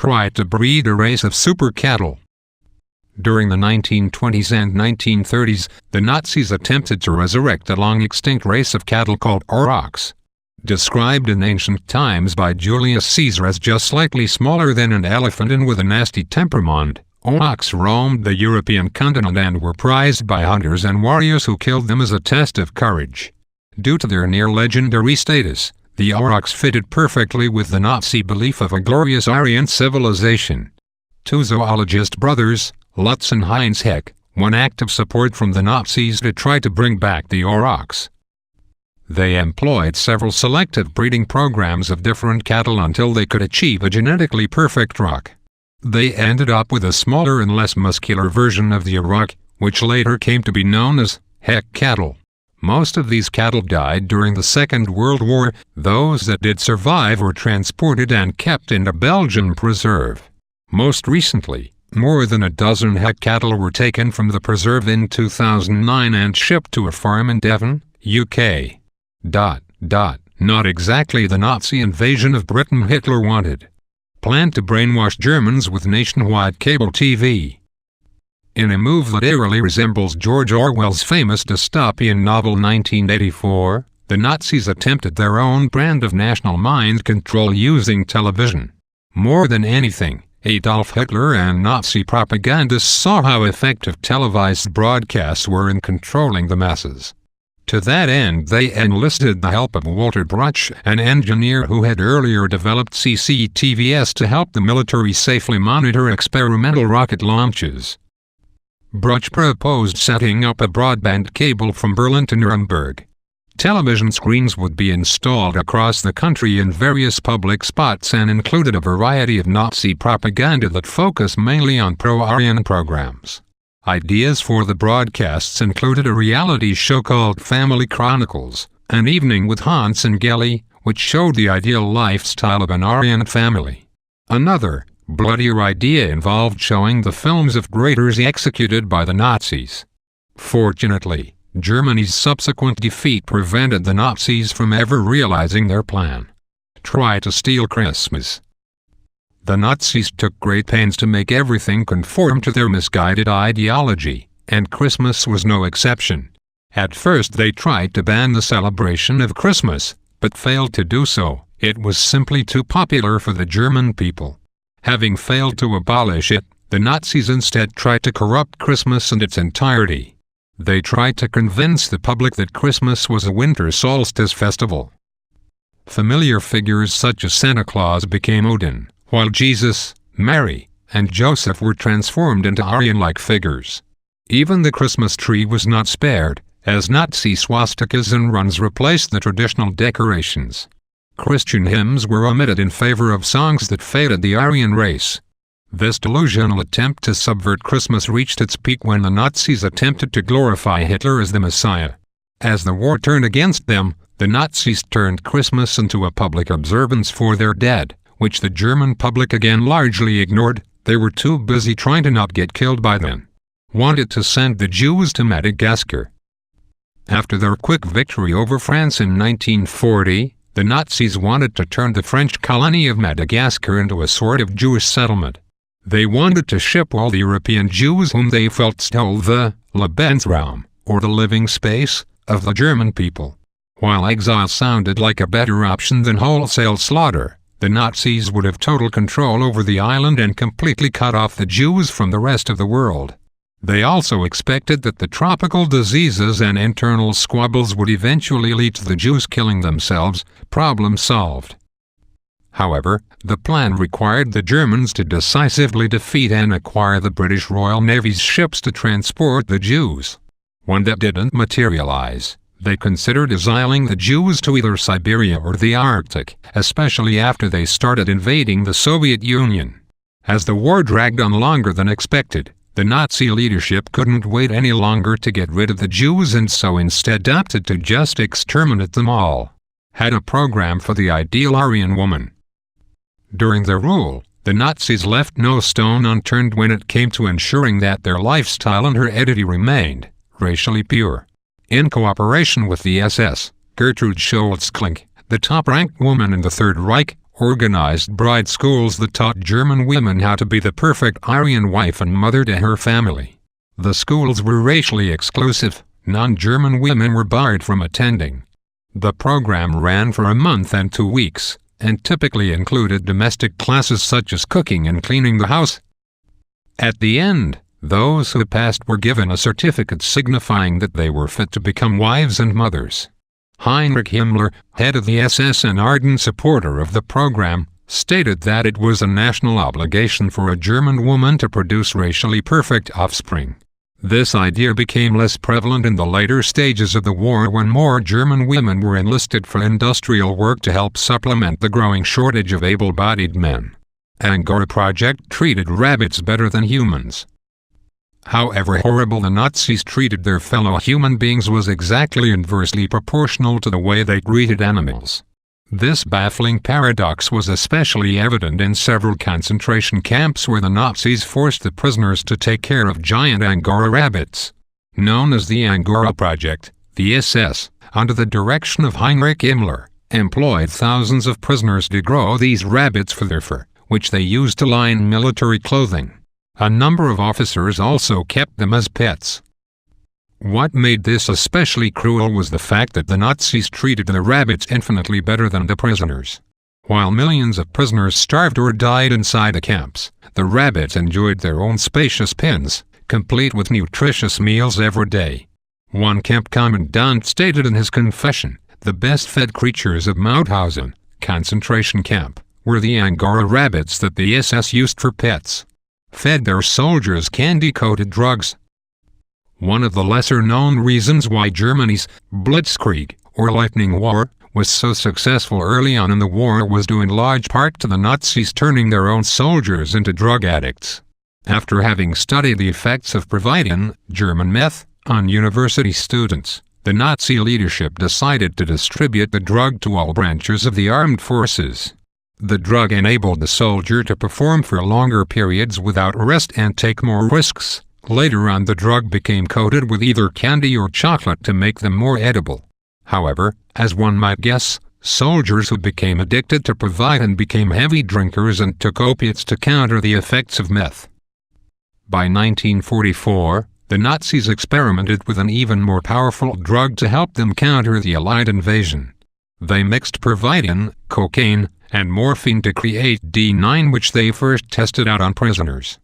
tried to breed a race of super cattle. During the 1920s and 1930s, the Nazis attempted to resurrect a long-extinct race of cattle called aurochs. Described in ancient times by Julius Caesar as just slightly smaller than an elephant and with a nasty temperament, aurochs roamed the European continent and were prized by hunters and warriors who killed them as a test of courage. Due to their near-legendary status, the aurochs fitted perfectly with the Nazi belief of a glorious Aryan civilization. Two zoologist brothers, Lutz and Heinz Heck, won active support from the Nazis to try to bring back the aurochs. They employed several selective breeding programs of different cattle until they could achieve a genetically perfect rock. They ended up with a smaller and less muscular version of the auroch, which later came to be known as Heck cattle. Most of these cattle died during the Second World War. Those that did survive were transported and kept in a Belgian preserve. Most recently, more than a dozen Heck cattle were taken from the preserve in 2009 and shipped to a farm in Devon, UK. Not exactly the Nazi invasion of Britain Hitler wanted. Planned to brainwash Germans with nationwide cable TV. In a move that eerily resembles George Orwell's famous dystopian novel 1984, the Nazis attempted their own brand of national mind control using television. More than anything, Adolf Hitler and Nazi propagandists saw how effective televised broadcasts were in controlling the masses. To that end, they enlisted the help of Walter Bruch, an engineer who had earlier developed CCTVs to help the military safely monitor experimental rocket launches. Bruch proposed setting up a broadband cable from Berlin to Nuremberg. Television screens would be installed across the country in various public spots and included a variety of Nazi propaganda that focused mainly on pro-Aryan programs. Ideas for the broadcasts included a reality show called Family Chronicles, An Evening with Hans and Gelly, which showed the ideal lifestyle of an Aryan family. Another, bloodier idea involved showing the films of traitors executed by the Nazis. Fortunately, Germany's subsequent defeat prevented the Nazis from ever realizing their plan. Try to steal Christmas. The Nazis took great pains to make everything conform to their misguided ideology, and Christmas was no exception. At first they tried to ban the celebration of Christmas, but failed to do so. It was simply too popular for the German people. Having failed to abolish it, the Nazis instead tried to corrupt Christmas in its entirety. They tried to convince the public that Christmas was a winter solstice festival. Familiar figures such as Santa Claus became Odin, while Jesus, Mary, and Joseph were transformed into Aryan-like figures. Even the Christmas tree was not spared, as Nazi swastikas and runs replaced the traditional decorations. Christian hymns were omitted in favor of songs that faded the Aryan race. This delusional attempt to subvert Christmas reached its peak when the Nazis attempted to glorify Hitler as the Messiah. As the war turned against them, the Nazis turned Christmas into a public observance for their dead, which the German public again largely ignored. They were too busy trying to not get killed by them. Wanted to send the Jews to Madagascar. After their quick victory over France in 1940, the Nazis wanted to turn the French colony of Madagascar into a sort of Jewish settlement. They wanted to ship all the European Jews whom they felt stole the Lebensraum, or the living space, of the German people. While exile sounded like a better option than wholesale slaughter, the Nazis would have total control over the island and completely cut off the Jews from the rest of the world. They also expected that the tropical diseases and internal squabbles would eventually lead to the Jews killing themselves. Problem solved. However, the plan required the Germans to decisively defeat and acquire the British Royal Navy's ships to transport the Jews. When that didn't materialize, they considered exiling the Jews to either Siberia or the Arctic, especially after they started invading the Soviet Union. As the war dragged on longer than expected, the Nazi leadership couldn't wait any longer to get rid of the Jews and so instead opted to just exterminate them all. Had a program for the ideal Aryan woman. During their rule, the Nazis left no stone unturned when it came to ensuring that their lifestyle and heredity remained racially pure. In cooperation with the SS, Gertrude Scholz-Klink, the top-ranked woman in the Third Reich, organized bride schools that taught German women how to be the perfect Aryan wife and mother to her family. The schools were racially exclusive. Non-German women were barred from attending. The program ran for a month and 2 weeks, and typically included domestic classes such as cooking and cleaning the house. At the end, those who passed were given a certificate signifying that they were fit to become wives and mothers. Heinrich Himmler, head of the SS and ardent supporter of the program, stated that it was a national obligation for a German woman to produce racially perfect offspring. This idea became less prevalent in the later stages of the war when more German women were enlisted for industrial work to help supplement the growing shortage of able-bodied men. Angora project treated rabbits better than humans. However horrible the Nazis treated their fellow human beings was exactly inversely proportional to the way they treated animals. This baffling paradox was especially evident in several concentration camps where the Nazis forced the prisoners to take care of giant Angora rabbits. Known as the Angora Project, the SS, under the direction of Heinrich Himmler, employed thousands of prisoners to grow these rabbits for their fur, which they used to line military clothing. A number of officers also kept them as pets. What made this especially cruel was the fact that the Nazis treated the rabbits infinitely better than the prisoners. While millions of prisoners starved or died inside the camps, the rabbits enjoyed their own spacious pens, complete with nutritious meals every day. One camp commandant stated in his confession, "The best-fed creatures of Mauthausen concentration camp were the Angora rabbits that the SS used for pets. Fed their soldiers candy-coated drugs." One of the lesser-known reasons why Germany's Blitzkrieg, or Lightning War, was so successful early on in the war was due in large part to the Nazis turning their own soldiers into drug addicts. After having studied the effects of Providin, German meth, on university students, the Nazi leadership decided to distribute the drug to all branches of the armed forces. The drug enabled the soldier to perform for longer periods without rest and take more risks. Later on, the drug became coated with either candy or chocolate to make them more edible. However, as one might guess, soldiers who became addicted to Providin became heavy drinkers and took opiates to counter the effects of meth. By 1944, the Nazis experimented with an even more powerful drug to help them counter the Allied invasion. They mixed Providin, cocaine, and morphine to create D9, which they first tested out on prisoners.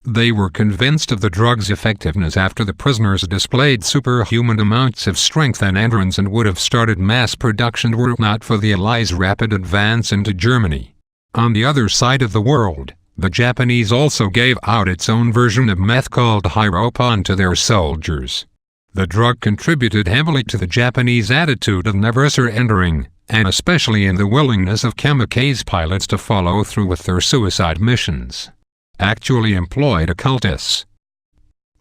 They were convinced of the drug's effectiveness after the prisoners displayed superhuman amounts of strength and endurance and would have started mass production were it not for the Allies' rapid advance into Germany. On the other side of the world, the Japanese also gave out its own version of meth called Hiropon to their soldiers. The drug contributed heavily to the Japanese attitude of never surrendering, and especially in the willingness of kamikaze pilots to follow through with their suicide missions. Actually employed occultists.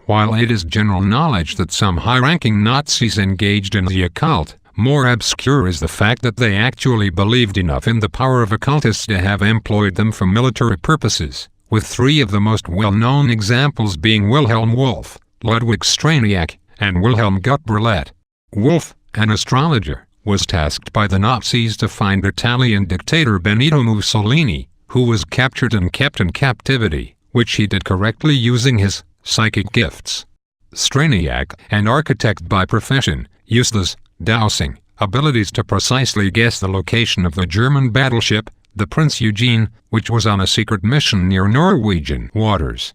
While it is general knowledge that some high-ranking Nazis engaged in the occult, more obscure is the fact that they actually believed enough in the power of occultists to have employed them for military purposes, with three of the most well-known examples being Wilhelm Wolff, Ludwig Straniak, and Wilhelm Gutbrlet. Wolff, an astrologer, was tasked by the Nazis to find Italian dictator Benito Mussolini, who was captured and kept in captivity, which he did correctly using his psychic gifts. Straniak, an architect by profession, used his dowsing abilities to precisely guess the location of the German battleship, the Prince Eugene, which was on a secret mission near Norwegian waters.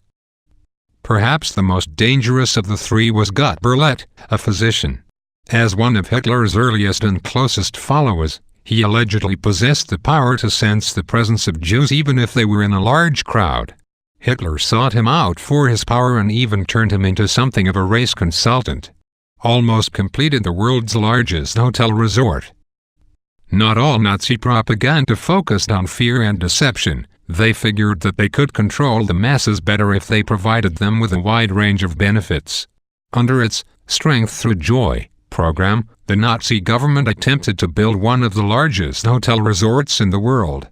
Perhaps the most dangerous of the three was Gutbrlet, a physician. As one of Hitler's earliest and closest followers, he allegedly possessed the power to sense the presence of Jews even if they were in a large crowd. Hitler sought him out for his power and even turned him into something of a race consultant. Almost completed the world's largest hotel resort. Not all Nazi propaganda focused on fear and deception. They figured that they could control the masses better if they provided them with a wide range of benefits. Under its Strength Through Joy program, the Nazi government attempted to build one of the largest hotel resorts in the world.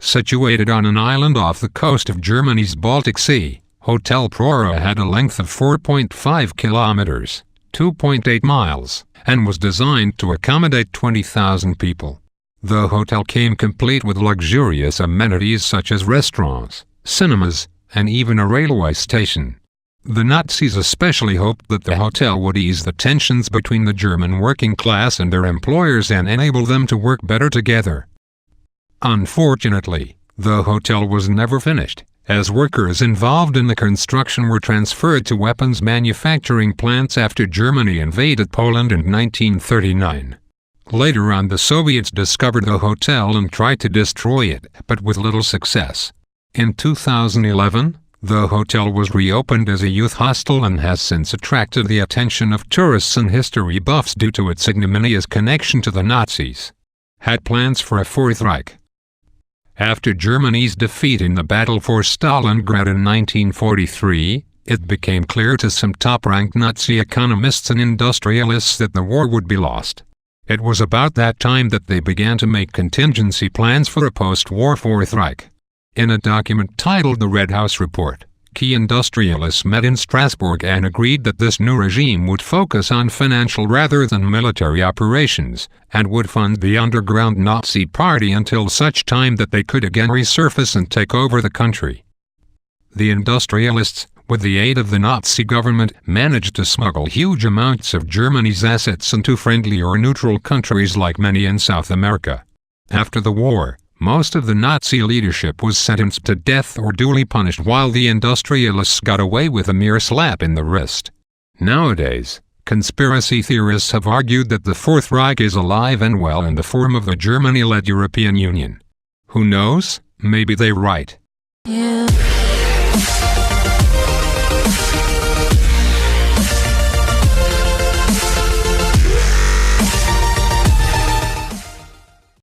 Situated on an island off the coast of Germany's Baltic Sea, Hotel Prora had a length of 4.5 kilometers, 2.8 miles, and was designed to accommodate 20,000 people. The hotel came complete with luxurious amenities such as restaurants, cinemas, and even a railway station. The Nazis especially hoped that the hotel would ease the tensions between the German working class and their employers and enable them to work better together. Unfortunately, the hotel was never finished, as workers involved in the construction were transferred to weapons manufacturing plants after Germany invaded Poland in 1939. Later on, the Soviets discovered the hotel and tried to destroy it, but with little success. In 2011, the hotel was reopened as a youth hostel and has since attracted the attention of tourists and history buffs due to its ignominious connection to the Nazis. Had plans for a Fourth Reich. After Germany's defeat in the battle for Stalingrad in 1943, it became clear to some top-ranked Nazi economists and industrialists that the war would be lost. It was about that time that they began to make contingency plans for a post-war Fourth Reich. In a document titled the Red House Report, key industrialists met in Strasbourg and agreed that this new regime would focus on financial rather than military operations, and would fund the underground Nazi party until such time that they could again resurface and take over the country. The industrialists, with the aid of the Nazi government, managed to smuggle huge amounts of Germany's assets into friendly or neutral countries like many in South America. After the war, most of the Nazi leadership was sentenced to death or duly punished, while the industrialists got away with a mere slap in the wrist. Nowadays, conspiracy theorists have argued that the Fourth Reich is alive and well in the form of the Germany-led European Union. Who knows? Maybe they're right. Yeah.